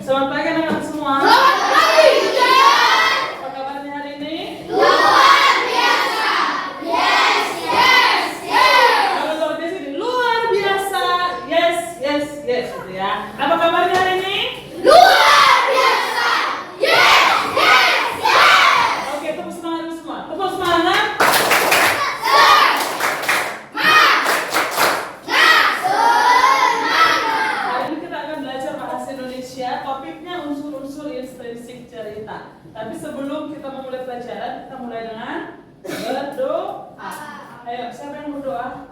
Selamat pagi anak-anak semua. Selamat pagi, teacher. Apa kabarnya hari ini? Luar biasa. Yes, yes, yes. Kalau luar biasa ini luar biasa. Yes, yes, yes gitu ya. Apa kabarnya hari ini? Luar biasa. Yes, yes, yes. Oke, tepuk semangat dulu semua. Tepuk semangat. Hari ini kita akan belajar bahasa Indonesia. Topiknya unsur-unsur intrinsik cerita. Tapi sebelum kita memulai pelajaran, kita mulai dengan berdoa. Ayo, siapa yang berdoa?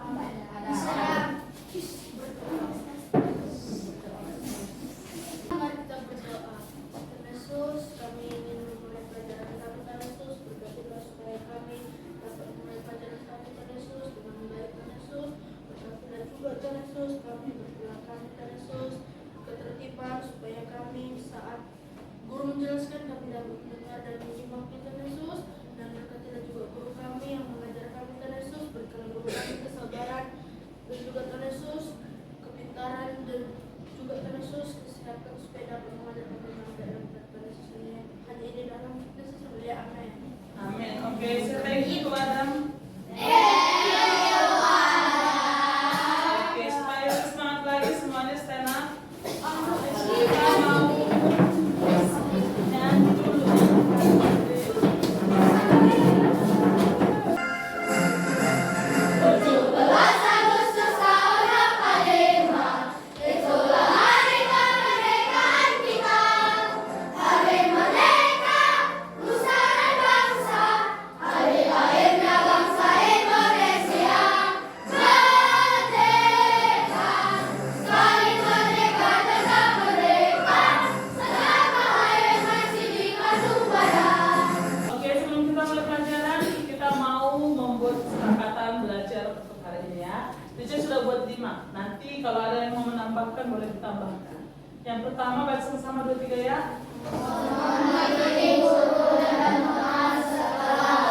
Mari kita berdoa. Tuhan Yesus, kami ingin memulai pelajaran kami, Tuhan Yesus. Berkatilah supaya kami dapat memulai pelajaran kami, Tuhan Yesus, dengan baik, Tuhan Yesus. Berkatilah juga, Tuhan Yesus, kami berdoakan, Tuhan Yesus, ketertiban supaya kami saat guru menjelaskan kami dapat mendengar dan menyimaknya, Tuhan Yesus. Dan berkatilah juga guru kami yang mengajar kami, Tuhan Yesus. Berikan guru kami kesabaran dan juga, Tuhan Yesus, kepintaran dan juga, Tuhan Yesus, kesehatan supaya dapat mengajar kami dengan dalam Tuhan Yesus ini. Hanya ini dalam Yesus mulia, amin. Amin. Oke, saya thank you Adam. Oke, supaya semangat lagi semuanya stand up. Kita mau nyanyi dulu. Agustus tahun 45, itulah hari kemerdekaan kita. Hari merdeka, nusa dan bangsa, hari lahirnya bangsa Indonesia. Merdeka, sekali merdeka tetap merdeka, selama air masih dikandung badan. Oke, sebelum kita mulai pelajaran, kita mau membuat kesepakatan belajar untuk hari ini ya. Teacher sudah buat 5. Nanti kalau ada yang mau menambahkan boleh ditambahkan. Yang pertama baca sama 2, 3 ya.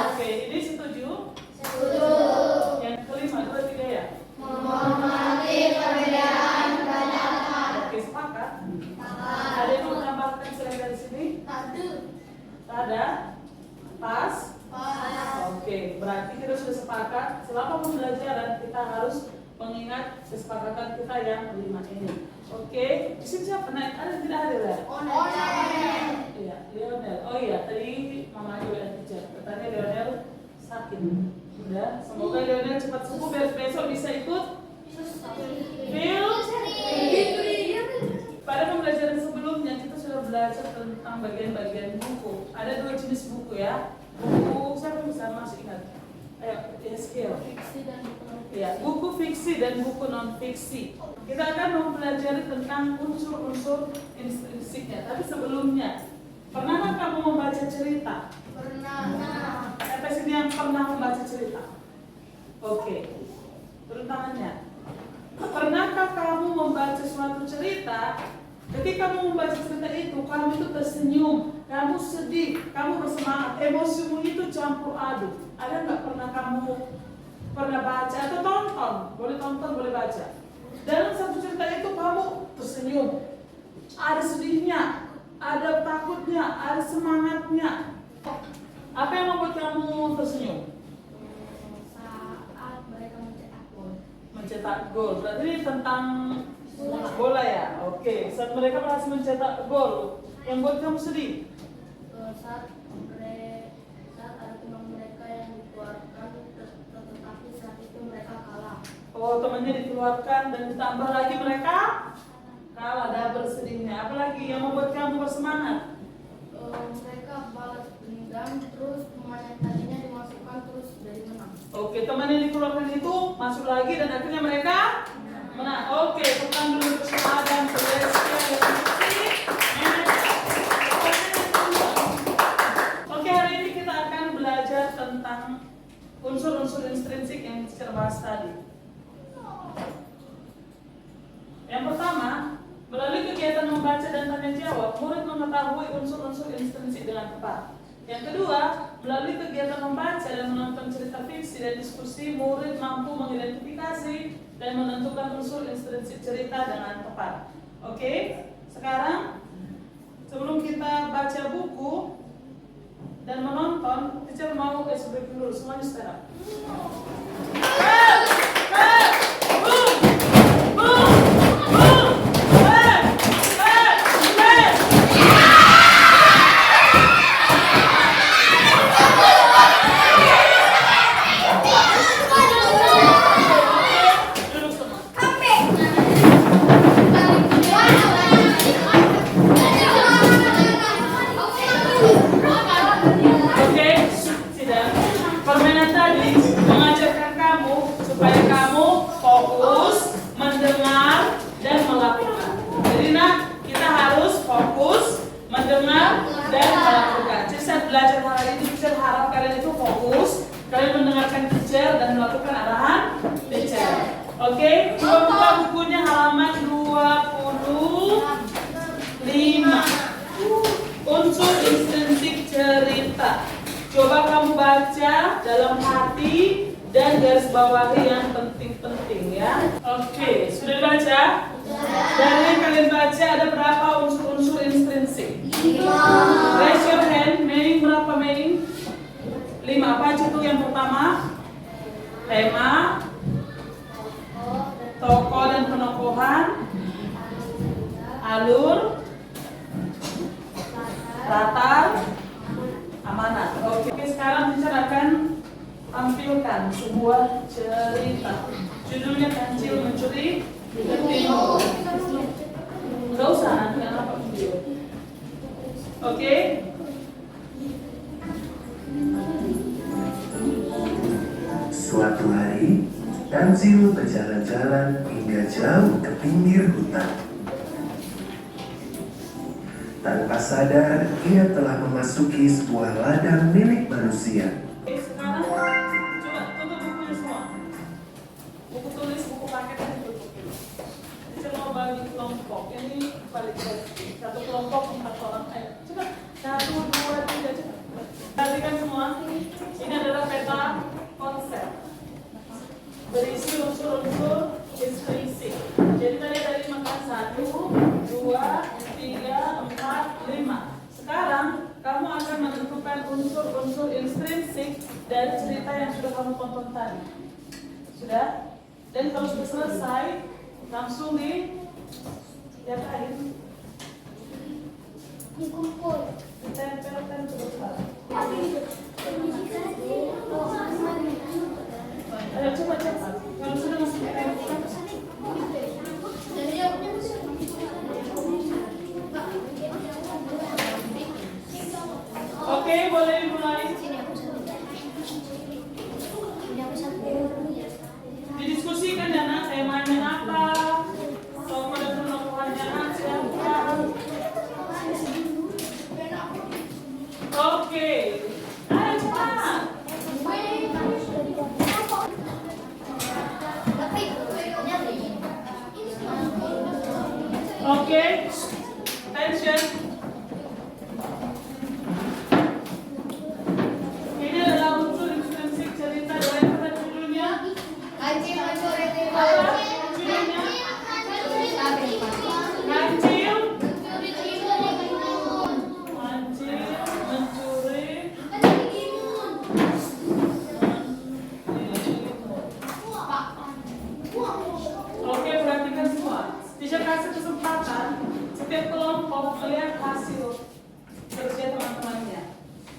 Oke, ini setuju? Yang kelima 2, 3 ya. Oke, sepakat? Ada yang mau menambahkan selain dari sini? Ada? Pas? Oke, berarti kita sudah sepakat selama pembelajaran kita harus mengingat kesepakatan kita yang 5 ini. Oke, di sini siapa naik? Ada tidak ada ya? Iya, Lionel. Oh iya, tadi Mama Ayu dan teacher. Katanya Lionel sakit. Ya, semoga Lionel cepat sembuh biar besok bisa ikut field. Pada pembelajaran sebelumnya kita sudah belajar tentang bagian-bagian buku. Ada 2 jenis buku ya. Buku siapa yang bisa masih ingat? Ayo, skill. Ya, buku fiksi dan buku non fiksi. Kita akan mempelajari tentang unsur-unsur intrinsiknya. Tapi sebelumnya, pernahkah kamu membaca cerita? Kata sini yang pernah membaca cerita. Oke, turun tangannya. Pernahkah kamu membaca suatu cerita? Ketika kamu membaca cerita itu, kamu itu tersenyum, kamu sedih, kamu bersemangat, emosimu itu campur aduk. Ada nggak kamu pernah baca atau tonton? Boleh tonton, boleh baca. Dalam satu cerita itu kamu tersenyum, ada sedihnya, ada takutnya, ada semangatnya. Apa yang membuat kamu tersenyum? Saat mereka mencetak gol. Mencetak gol. Berarti ini tentang bola ya? Oke, saat mereka berhasil mencetak gol, yang buat kamu sedih? Saat ada teman mereka yang dikeluarkan, tetapi saat itu mereka kalah. Oh, temannya dikeluarkan dan ditambah lagi mereka kalah, double sedihnya. Apalagi yang membuat kamu bersemangat? Mereka balas dendam, terus pemain yang tadinya dimasukkan terus jadi menang. Oke, teman yang dikeluarkan itu masuk lagi dan akhirnya mereka menang. Oke, tepuk dulu untuk semua dan Oke, hari ini kita akan belajar tentang unsur-unsur intrinsik yang kita bahas tadi. Yang pertama, melalui kegiatan membaca dan tanya jawab, murid mengetahui unsur-unsur intrinsik dengan tepat. Yang kedua, melalui kegiatan membaca dan menonton cerita fiksi dan diskusi, murid mampu mengidentifikasi dan menentukan unsur intrinsik cerita dengan tepat. Oke, sekarang breaking dulu, semuanya stand up. Duduk semua. Oke, sudah. Permainan tadi mengajarkan kamu supaya kamu fokus, mendengar, dan melakukan. Jadi nak, kita harus fokus, mendengar, dan melakukan. Jadi saat belajar hari ini, teacher harap kalian itu fokus, kalian mendengarkan teacher dan melakukan arahan teacher. Oke, coba buka bukunya halaman 25. Unsur intrinsik cerita. Coba kamu baca dalam hati dan garis bawahi yang penting-penting ya. Oke, sudah dibaca? Dari yang kalian baca ada berapa unsur-unsur intrinsik? Raise your hand. Meaning berapa meaning? 5. Apa aja tuh yang pertama? Tema, tokoh dan penokohan, alur, latar, amanat. Oke, sekarang teacher akan tampilkan sebuah cerita. Judulnya Kancil Mencuri Ketimun. Gak usah nanti apa video. Oke. Suatu hari, Kancil berjalan-jalan hingga jauh ke pinggir hutan. Tanpa sadar, ia telah memasuki sebuah ladang milik manusia. Oke, sekarang coba tutup bukunya semua. Buku tulis, buku paket dan tutup dulu. Teacher mau bagi kelompok. Ini balik lagi. Satu kelompok 4 orang. Ayo, coba. 1, 2, 3, coba. Perhatikan semua. Ini adalah peta konsep. Berisi unsur-unsur intrinsik. Jadi tadi makan 1, 2, 3, 4, 5. Sekarang kamu akan menentukan unsur-unsur intrinsik dari cerita yang sudah kamu tonton tadi. Sudah? Dan kalau sudah selesai, langsung diapain? Ditempelkan ke depan. Ayo coba cepat. Kalau sudah masuk ditempelkan. Oke, boleh dimulai. Didiskusikan ya nak, temanya apa, tokoh dan penokohannya siapa. Oke, ayo cepat. Oke, attention. Ini adalah unsur intrinsik cerita dari judulnya. Kancil mencuri Apa judulnya? Kancil mencuri Oke, perhatikan semua. Teacher kasih kesempatan setiap kelompok melihat hasil kerja teman-temannya.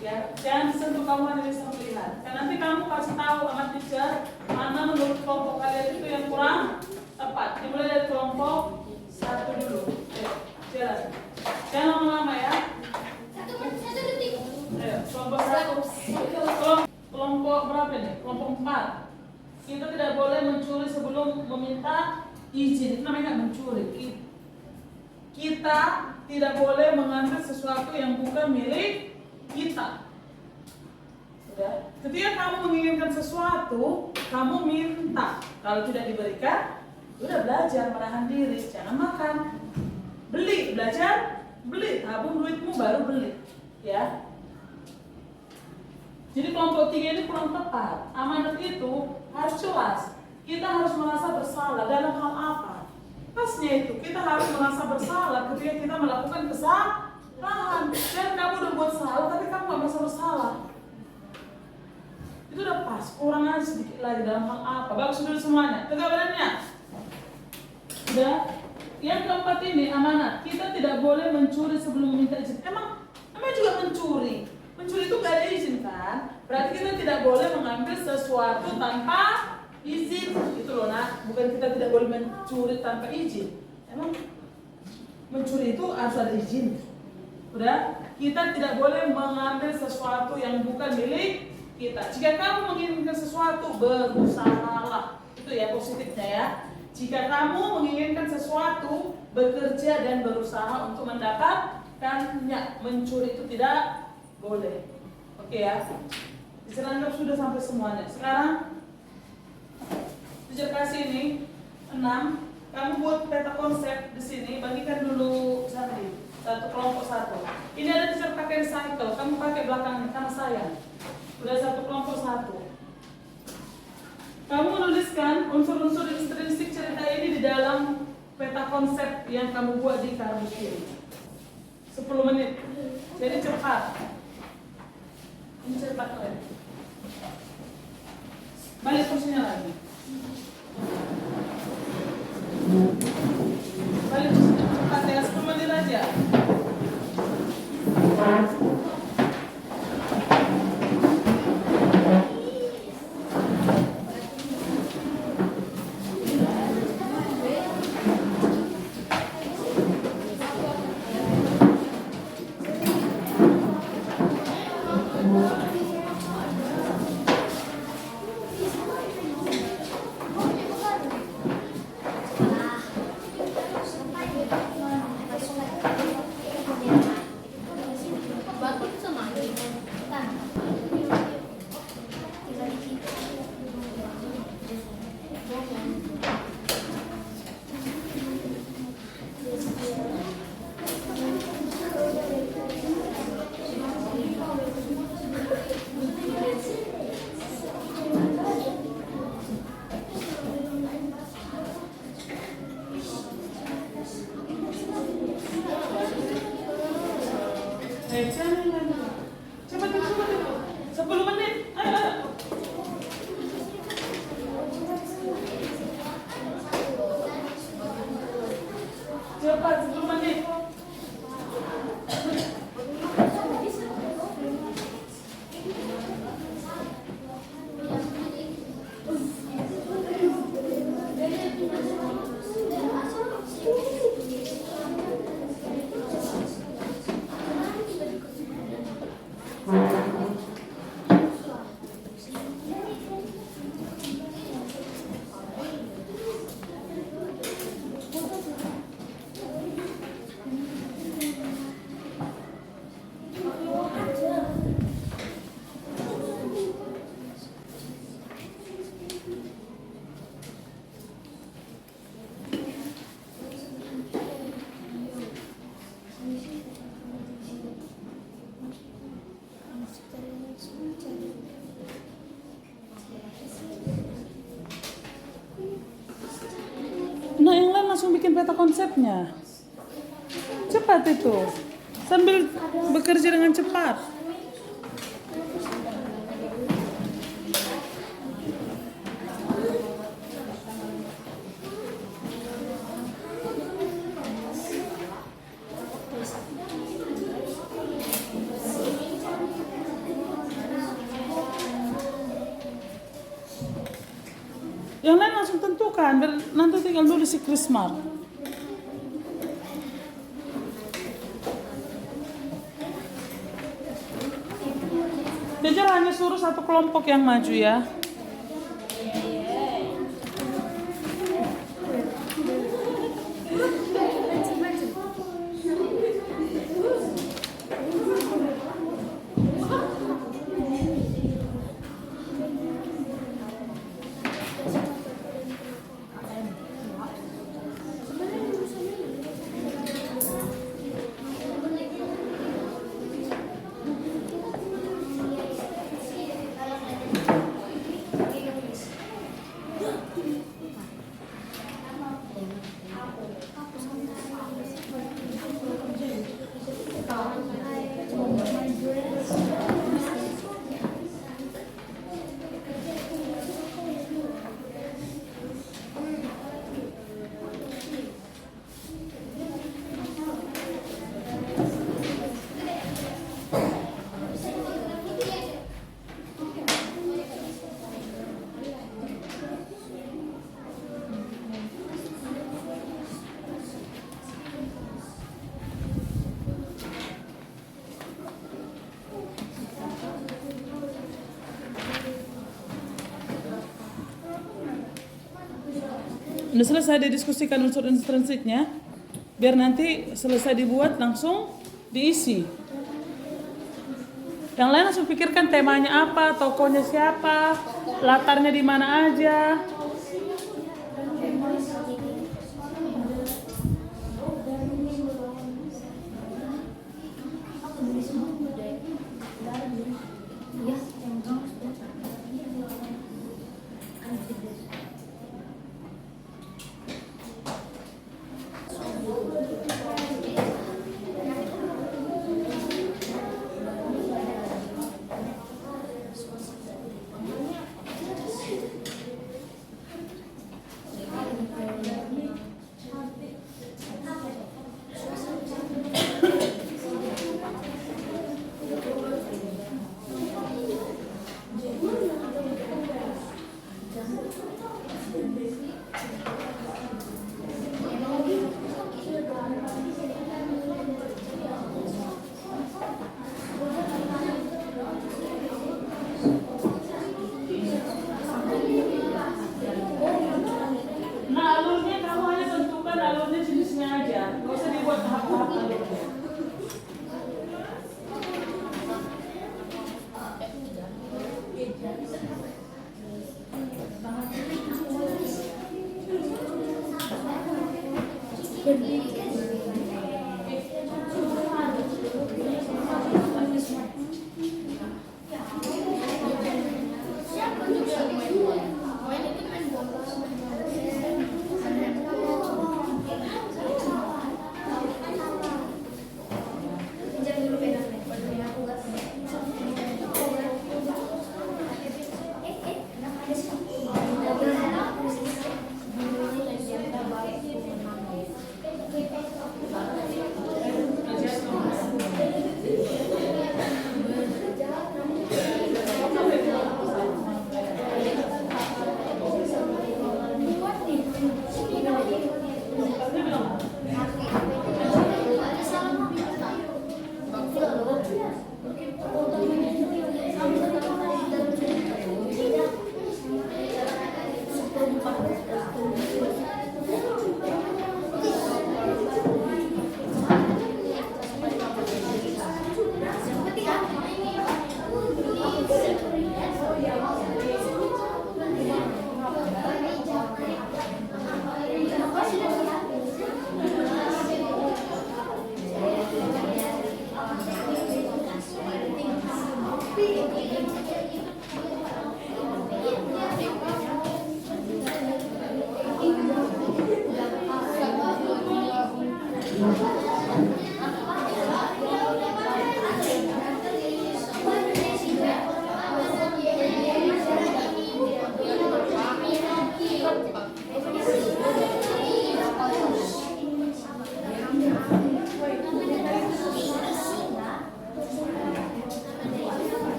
Ya, jangan disentuh, kamu hanya bisa melihat. Dan nanti kamu kasih tahu sama teacher mana menurut kelompok kalian itu yang kurang tepat. Dimulai dari kelompok 1 dulu. Ayo, jalan. Jangan lama-lama ya. Ayo, kelompok 1. Kelompok berapa nih? Kelompok 4. Kita tidak boleh mencuri sebelum meminta izin. Itu namanya nggak mencuri. Kita tidak boleh mengambil sesuatu yang bukan milik kita. Sudah. Ketika kamu menginginkan sesuatu, kamu minta. Kalau tidak diberikan, udah belajar menahan diri, jangan makan. Beli, belajar, beli, tabung duitmu baru beli, ya. Jadi kelompok 3 ini kurang tepat. Amanat itu harus jelas. Kita harus merasa bersalah dalam hal apa? Pasnya itu, kita harus merasa bersalah ketika kita melakukan kesalahan. Dan kamu udah buat salah, tapi kamu gak merasa bersalah. pas, kurang aja sedikit lagi dalam hal apa. Bagus dulu semuanya, tegak badannya. Udah. Yang keempat ini amanat. Kita tidak boleh mencuri sebelum meminta izin. Emang juga mencuri. Mencuri itu gak ada izin kan? Berarti kita tidak boleh mengambil sesuatu tanpa izin. Itu loh nak. Bukan kita tidak boleh mencuri tanpa izin. Emang mencuri itu harus ada izin. Udah? Kita tidak boleh mengambil sesuatu yang bukan milik kita. Jika kamu menginginkan sesuatu, berusahalah. Itu ya positifnya ya. Jika kamu menginginkan sesuatu, bekerja dan berusaha untuk mendapatkannya. Mencuri itu tidak boleh. Oke ya. Diserangkap sudah sampai semuanya. Sekarang teacher kasih ini 6. Kamu buat peta konsep di sini. Bagikan dulu Sandi. Satu kelompok satu. Ini ada teacher pakai cycle. Kamu pakai belakangnya karena saya. Udah satu kelompok satu. Kamu menuliskan unsur-unsur intrinsik cerita ini di dalam peta konsep yang kamu buat di kartu kiri. 10 menit. Jadi cepat. Ini cepat lagi. Balik kursinya lagi. Balik kursinya cepat ya, 10 menit aja. Cepat. 10 menit. Ayo. Cepat 10 menit. Nah, yang lain langsung bikin peta konsepnya. Cepat itu. Sambil bekerja dengan cepat. Yang lain langsung tentukan, nanti tinggal dulu si Krismar. Teacher hanya suruh satu kelompok yang maju ya. Udah selesai didiskusikan unsur intrinsiknya, biar nanti selesai dibuat langsung diisi. Yang lain langsung pikirkan temanya apa, tokohnya siapa, latarnya di mana aja.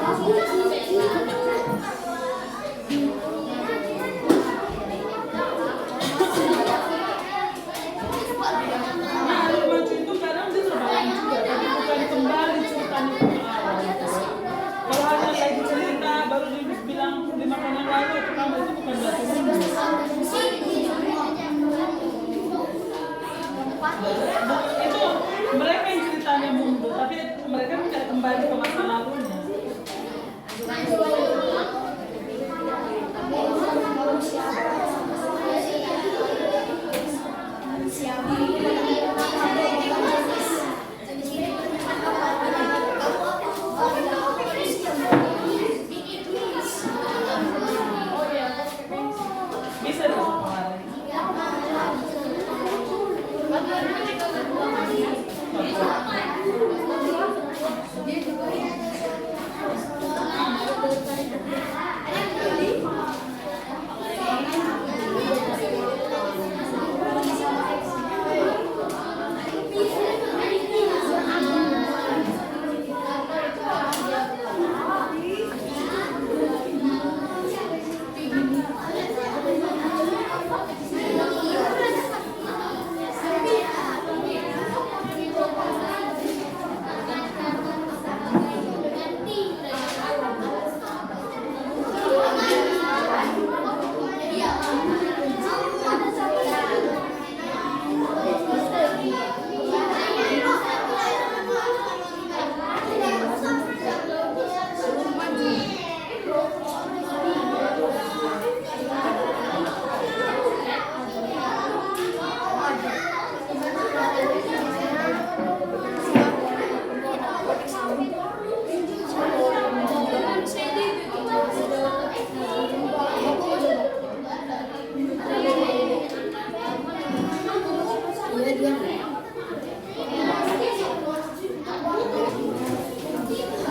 Nah, anak lucu itu kadang dia terbayang juga, tapi bukan kembali ceritanya ke awal. Kalau hanya lagi cerita, baru dia bilang 5 tahun yang lalu, pertama itu bukan berarti mundur. Itu mereka yang ceritanya mundur, tapi mereka mencari kembali ke masa lalunya. Bisa dong kemarin.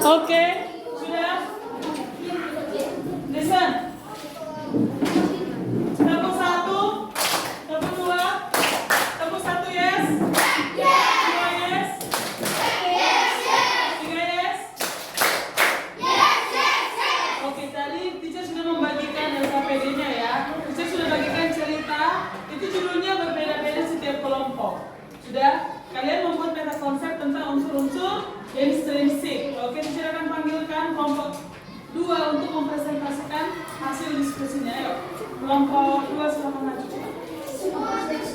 Oke, sudah. Listen. Tepuk 1, tepuk 2, tepuk 1 yes. 2 yes. 3 yes. Oke, tadi teacher sudah membagikan LKPD-nya ya. Teacher sudah bagikan cerita. Itu judulnya berbeda-beda setiap kelompok. Sudah? Kalian membuat peta konsep tentang unsur-unsur intrinsik. Oke, teacher akan panggilkan kelompok 2 untuk mempresentasikan hasil diskusinya. Ayo, kelompok 2 silahkan maju.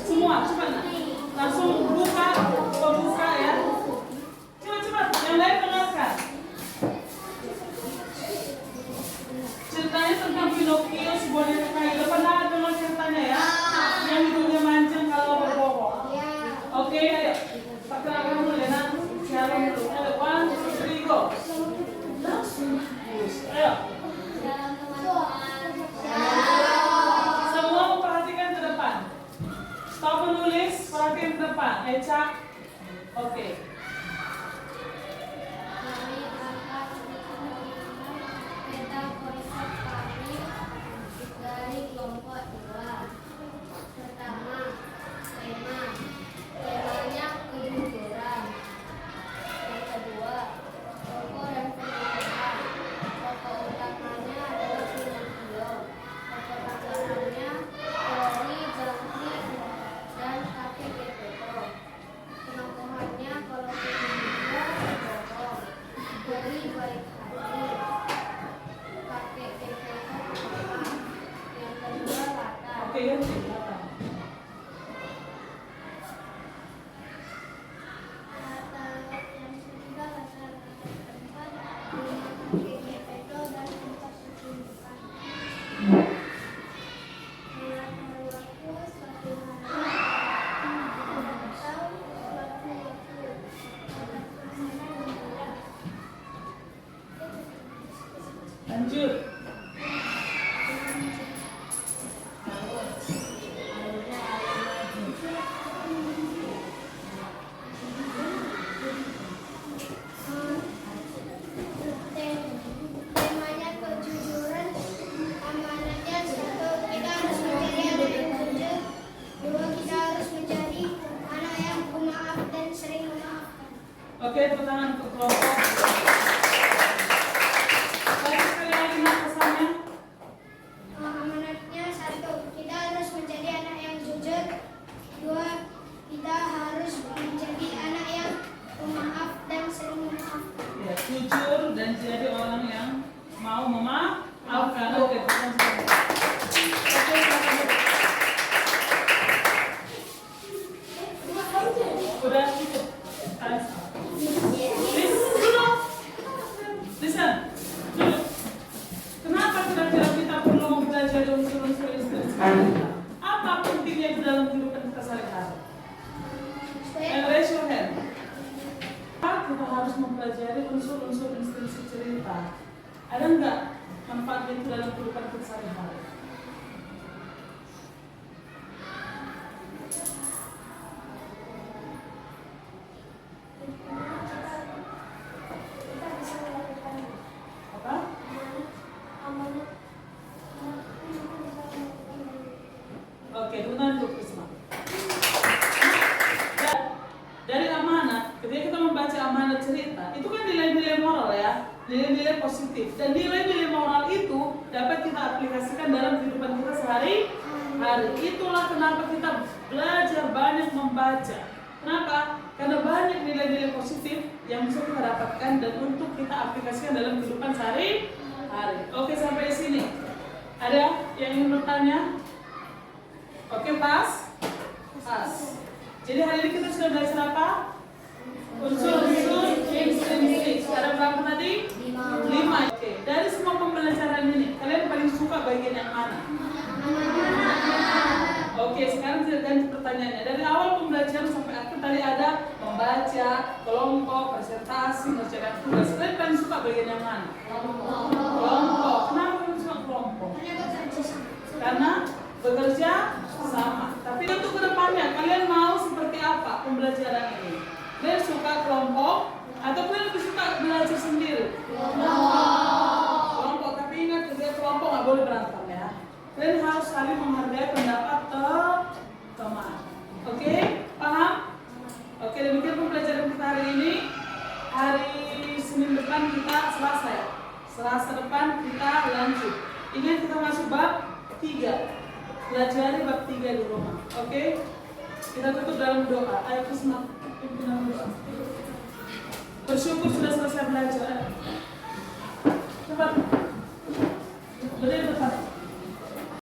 Semua, cepat nak. Langsung buka, pembuka ya. Cepat-cepat, yang lain dengarkan. Ceritanya tentang Pinocchio, sebuah nenek kayu. Pernah dengar ceritanya ya? Yang hidungnya mancung kalau berbohong. Oke, ayo. Perkenalkan dulu ya, nak. Siaran dulu. Ayo, 1, 2, 3, go. Ayo. Semua memperhatikan ke depan. Stop menulis, perhatikan ke depan. Eca. Oke. Peta konsep kami dari kelompok 2. Pertama, temanya kejujuran. Yang kedua, tokoh dan pemeran. Tokoh utamanya adalah Pinocchio. Tokoh belakangnya Tori, Jangki, dan kakek Gepetto. Penokohannya kalau Pinocchio berbohong, Tori baik hati, kakek Gepetto pemaaf. Yang kedua latar. Oke, ya, silakan. Latar yang ketiga latar keempat rumah kakek Gepetto dan tempat pertunjukan. Latar waktu suatu hari atau suatu waktu pada permainan bola. Lanjut. Temanya kejujuran, amanatnya 1, kita harus menjadi anak yang jujur. 2, kita harus menjadi anak yang pemaaf dan sering memaafkan. Oke, tepuk tangan untuk kelompok. jujur dan jadi orang yang mau memaafkan. Oke, silakan. Oke, silakan. Udah cukup. Duduk. Listen. Duduk. Kenapa kira-kira kita perlu belajar unsur-unsur inspirasi? Apa pentingnya itu dalam kehidupan kita sehari-hari? And raise your hand. Kita harus mempelajari unsur-unsur inspirasi cerita. Ada nggak manfaatnya itu dalam kehidupan kita sehari-hari? Apa? Oke, benar untuk Prisma. Dari amanat, ketika kita membaca amanat cerita, itu kan nilai-nilai moral ya, nilai-nilai positif. Dan nilai-nilai moral itu dapat kita aplikasikan dalam kehidupan kita sehari-hari. Itulah kenapa kita belajar banyak membaca. Kenapa? Karena banyak nilai-nilai positif yang bisa kita dapatkan dan untuk kita aplikasikan dalam kehidupan sehari-hari. Oke, sampai sini. Ada yang ingin bertanya? Oke, pas? Pas. Jadi hari ini kita sudah belajar apa? Unsur-unsur intrinsik. Ada berapa tadi? 5. Oke. Dari semua pembelajaran ini, kalian paling suka bagian yang mana? Oke, sekarang kita ganti pertanyaannya. Dari awal pembelajaran sampai akhir tadi ada membaca, kelompok, presentasi, mengerjakan tugas. Kalian paling suka bagian yang mana? Kelompok. Kenapa kalian suka kelompok? Karena bekerja sama. Tapi untuk kedepannya, kalian mau seperti apa pembelajaran ini? Kalian suka kelompok atau kalian lebih suka belajar sendiri? Kelompok. Tapi ingat, kerja kelompok nggak boleh berantem ya. Kalian harus saling menghargai pendapat teman. Oke? Paham? Oke, demikian pembelajaran kita hari ini. Hari Senin depan kita Selasa ya. Selasa depan kita lanjut. Ingat, kita masuk bab 3. Pelajari bab 3 di rumah. Oke? Kita tutup dalam doa. Ayo Krisma, pimpinan doa. Bersyukur sudah selesai belajar. Cepat. Berdiri depan.